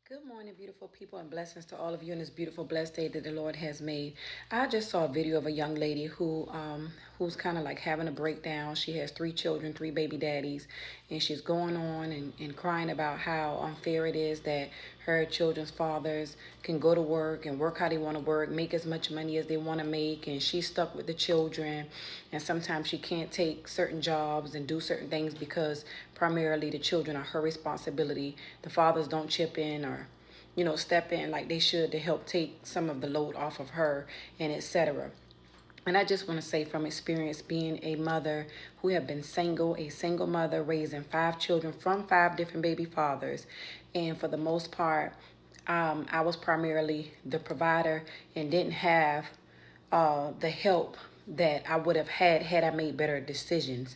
Good morning, beautiful people, and blessings to all of you in this beautiful, blessed day that the Lord has made. I just saw a video of a young lady who's kind of like having a breakdown. She has three children, three baby daddies, and she's going on and crying about how unfair it is that her children's fathers can go to work and work how they want to work, make as much money as they want to make, and she's stuck with the children. And sometimes she can't take certain jobs and do certain things because primarily the children are her responsibility. The fathers don't chip in or step in like they should to help take some of the load off of her and etc. And I just want to say from experience being a mother who have been single, a single mother raising five children from five different baby fathers. And for the most part, I was primarily the provider and didn't have the help that I would have had I made better decisions.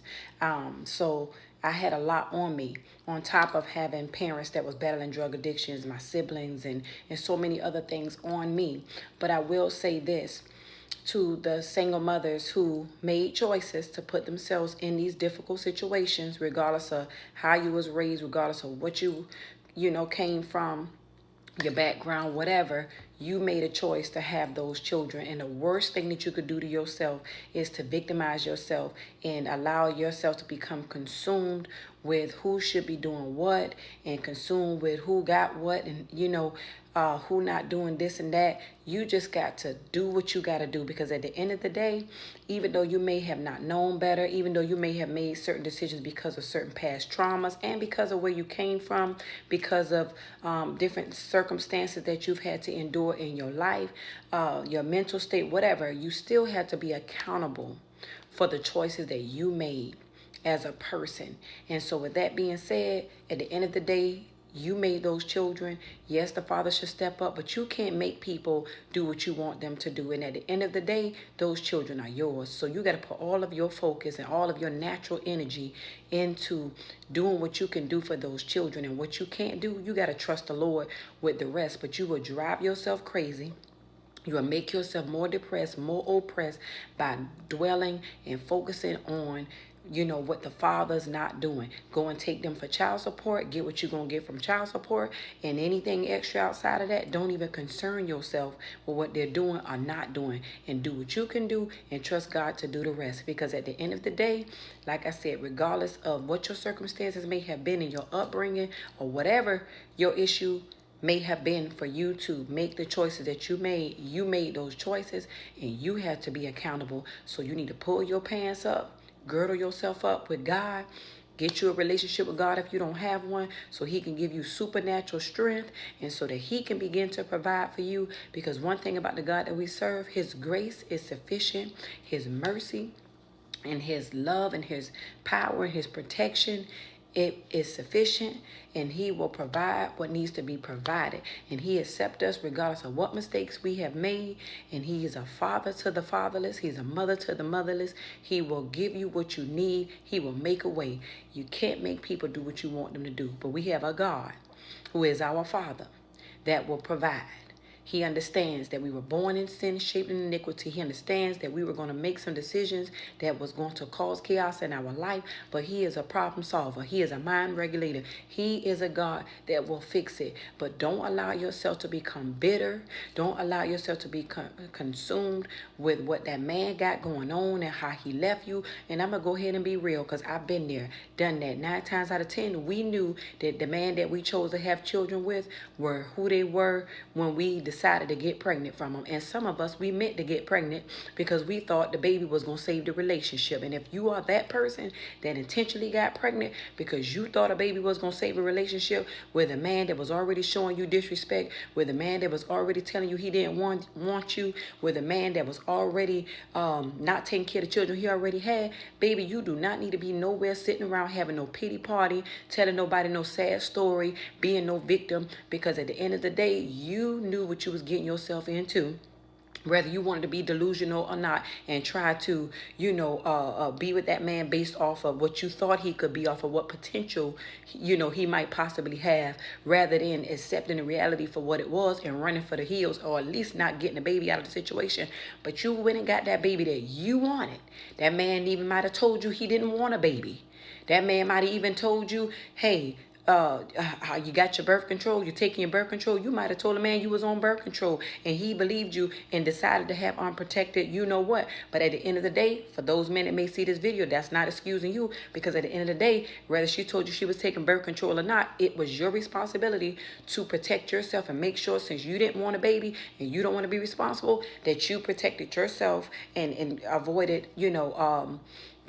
So I had a lot on me, on top of having parents that was battling drug addictions, my siblings, and so many other things on me. But I will say this to the single mothers who made choices to put themselves in these difficult situations, regardless of how you was raised, regardless of what you came from, your background, whatever, you made a choice to have those children. And the worst thing that you could do to yourself is to victimize yourself and allow yourself to become consumed with who should be doing what and consumed with who got what and who not doing this and that. You just got to do what you got to do, because at the end of the day, even though you may have not known better, even though you may have made certain decisions because of certain past traumas and because of where you came from, because of different circumstances that you've had to endure in your life, your mental state, whatever, you still have to be accountable for the choices that you made as a person. And so with that being said, at the end of the day, you made those children. Yes, the father should step up, but you can't make people do what you want them to do. And at the end of the day, those children are yours. So you got to put all of your focus and all of your natural energy into doing what you can do for those children. And what you can't do, you got to trust the Lord with the rest. But you will drive yourself crazy. You will make yourself more depressed, more oppressed by dwelling and focusing on what the father's not doing. Go and take them for child support, get what you're going to get from child support, and anything extra outside of that, don't even concern yourself with what they're doing or not doing, and do what you can do and trust God to do the rest. Because at the end of the day, like I said, regardless of what your circumstances may have been in your upbringing or whatever your issue may have been for you to make the choices that you made those choices, and you have to be accountable. So you need to pull your pants up, girdle yourself up with God, get you a relationship with God if you don't have one, so he can give you supernatural strength and so that he can begin to provide for you. Because one thing about the God that we serve, his grace is sufficient, his mercy and his love and his power and his protection, it is sufficient, and he will provide what needs to be provided. And he accepts us regardless of what mistakes we have made. And he is a father to the fatherless. He's a mother to the motherless. He will give you what you need. He will make a way. You can't make people do what you want them to do. But we have a God who is our Father that will provide. He understands that we were born in sin, shaped in iniquity. He understands that we were going to make some decisions that was going to cause chaos in our life. But he is a problem solver. He is a mind regulator. He is a God that will fix it. But don't allow yourself to become bitter. Don't allow yourself to be consumed with what that man got going on and how he left you. And I'm going to go ahead and be real, because I've been there, done that. 9 times out of 10, we knew that the man that we chose to have children with were who they were when we decided to get pregnant from them. And some of us, we meant to get pregnant because we thought the baby was going to save the relationship. And if you are that person that intentionally got pregnant because you thought a baby was going to save a relationship with a man that was already showing you disrespect, with a man that was already telling you he didn't want you, with a man that was already not taking care of the children he already had, baby, you do not need to be nowhere sitting around having no pity party, telling nobody no sad story, being no victim. Because at the end of the day, you knew what you was getting yourself into, whether you wanted to be delusional or not, and try to, be with that man based off of what you thought he could be, off of what potential, he might possibly have, rather than accepting the reality for what it was and running for the hills, or at least not getting the baby out of the situation. But you went and got that baby that you wanted. That man even might have told you he didn't want a baby. That man might have even told you, hey, how you got your birth control, you're taking your birth control. You might have told a man you was on birth control and he believed you and decided to have unprotected, you know what. But at the end of the day, for those men that may see this video, that's not excusing you, because at the end of the day, whether she told you she was taking birth control or not, it was your responsibility to protect yourself and make sure, since you didn't want a baby and you don't want to be responsible, that you protected yourself and avoided,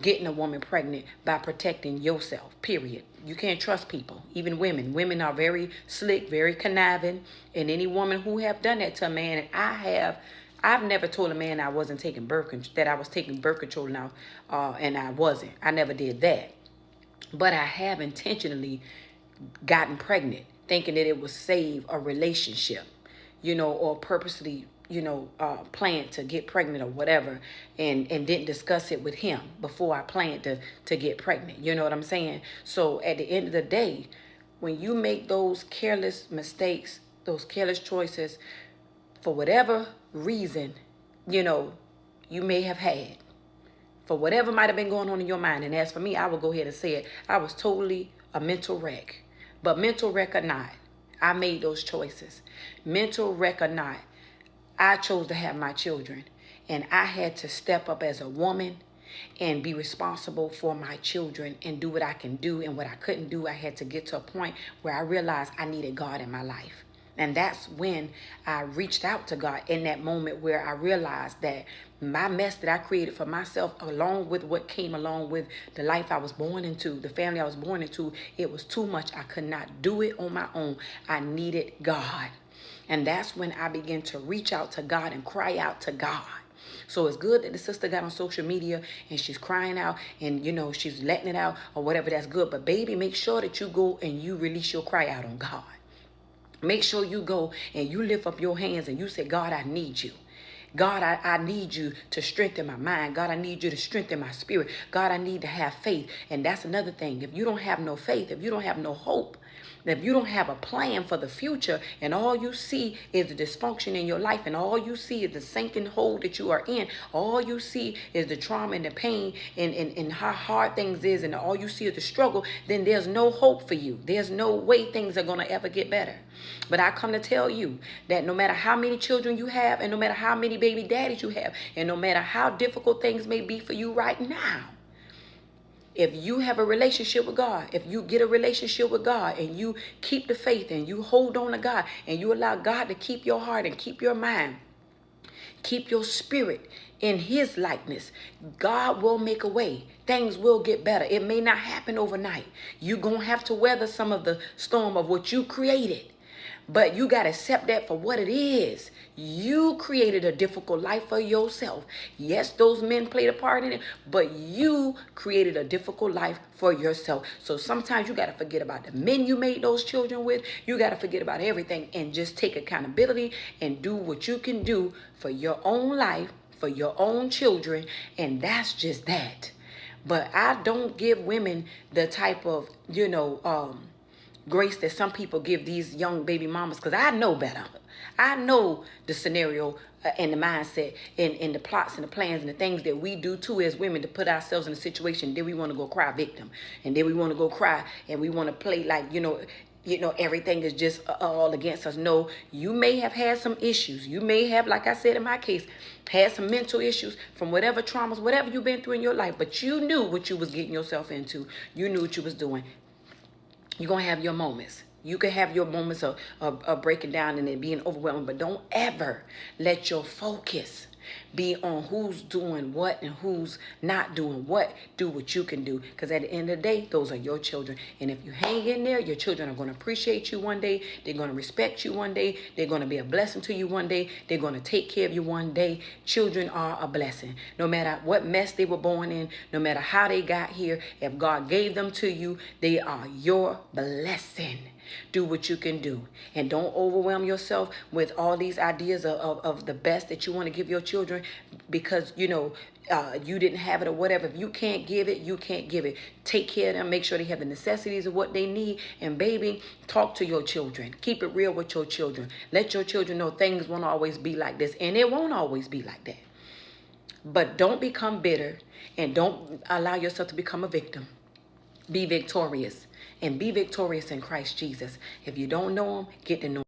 getting a woman pregnant by protecting yourself, period. You can't trust people, even women. Women are very slick, very conniving, and any woman who have done that to a man, and I've never told a man I wasn't taking birth control, that I was taking birth control now, and I wasn't. I never did that. But I have intentionally gotten pregnant thinking that it would save a relationship, or purposely, planned to get pregnant or whatever, and didn't discuss it with him before I planned to get pregnant. You know what I'm saying? So at the end of the day, when you make those careless mistakes, those careless choices, for whatever reason, you may have had, for whatever might have been going on in your mind. And as for me, I will go ahead and say it. I was totally a mental wreck. But mental wreck or not, I made those choices. Mental wreck or not, I chose to have my children. And I had to step up as a woman and be responsible for my children and do what I can do. And what I couldn't do, I had to get to a point where I realized I needed God in my life. And that's when I reached out to God, in that moment where I realized that my mess that I created for myself, along with what came along with the life I was born into, the family I was born into, it was too much. I could not do it on my own. I needed God. And that's when I began to reach out to God and cry out to God. So it's good that the sister got on social media and she's crying out and, she's letting it out or whatever. That's good. But baby, make sure that you go and you release your cry out on God. Make sure you go and you lift up your hands and you say, God, I need you. God, I need you to strengthen my mind. God, I need you to strengthen my spirit. God, I need to have faith. And that's another thing. If you don't have no faith, if you don't have no hope, if you don't have a plan for the future, and all you see is the dysfunction in your life, and all you see is the sinking hole that you are in, all you see is the trauma and the pain and how hard things is, and all you see is the struggle, then there's no hope for you. There's no way things are going to ever get better. But I come to tell you that no matter how many children you have, and no matter how many baby daddies you have, and no matter how difficult things may be for you right now, if you have a relationship with God, if you get a relationship with God and you keep the faith and you hold on to God and you allow God to keep your heart and keep your mind, keep your spirit in his likeness, God will make a way. Things will get better. It may not happen overnight. You're going to have to weather some of the storm of what you created. But you got to accept that for what it is. You created a difficult life for yourself. Yes, those men played a part in it, but you created a difficult life for yourself. So sometimes you got to forget about the men you made those children with. You got to forget about everything and just take accountability and do what you can do for your own life, for your own children. And that's just that. But I don't give women the type of, grace that some people give these young baby mamas, because I know better. I know the scenario and the mindset and the plots and the plans and the things that we do too as women to put ourselves in a situation. Then we want to go cry victim, and then we want to go cry and we want to play like everything is just all against us. No, you may have had some issues. You may have, like I said in my case, had some mental issues from whatever traumas, whatever you've been through in your life, but you knew what you was getting yourself into. You knew what you was doing. You're going to have your moments. You can have your moments of breaking down and it being overwhelming, but don't ever let your focus be on who's doing what and who's not doing what. Do what you can do, because at the end of the day, those are your children. And if you hang in there, your children are going to appreciate you one day. They're going to respect you one day. They're going to be a blessing to you one day. They're going to take care of you one day. Children are a blessing. No matter what mess they were born in, no matter how they got here, if God gave them to you, they are your blessing. Do what you can do, and don't overwhelm yourself with all these ideas of the best that you want to give your children, because you didn't have it or whatever. If you can't give it, you can't give it. Take care of them. Make sure they have the necessities of what they need. And baby, talk to your children. Keep it real with your children. Let your children know things won't always be like this, and it won't always be like that. But don't become bitter, and don't allow yourself to become a victim. Be victorious and be victorious in Christ Jesus. If you don't know him, get to know him.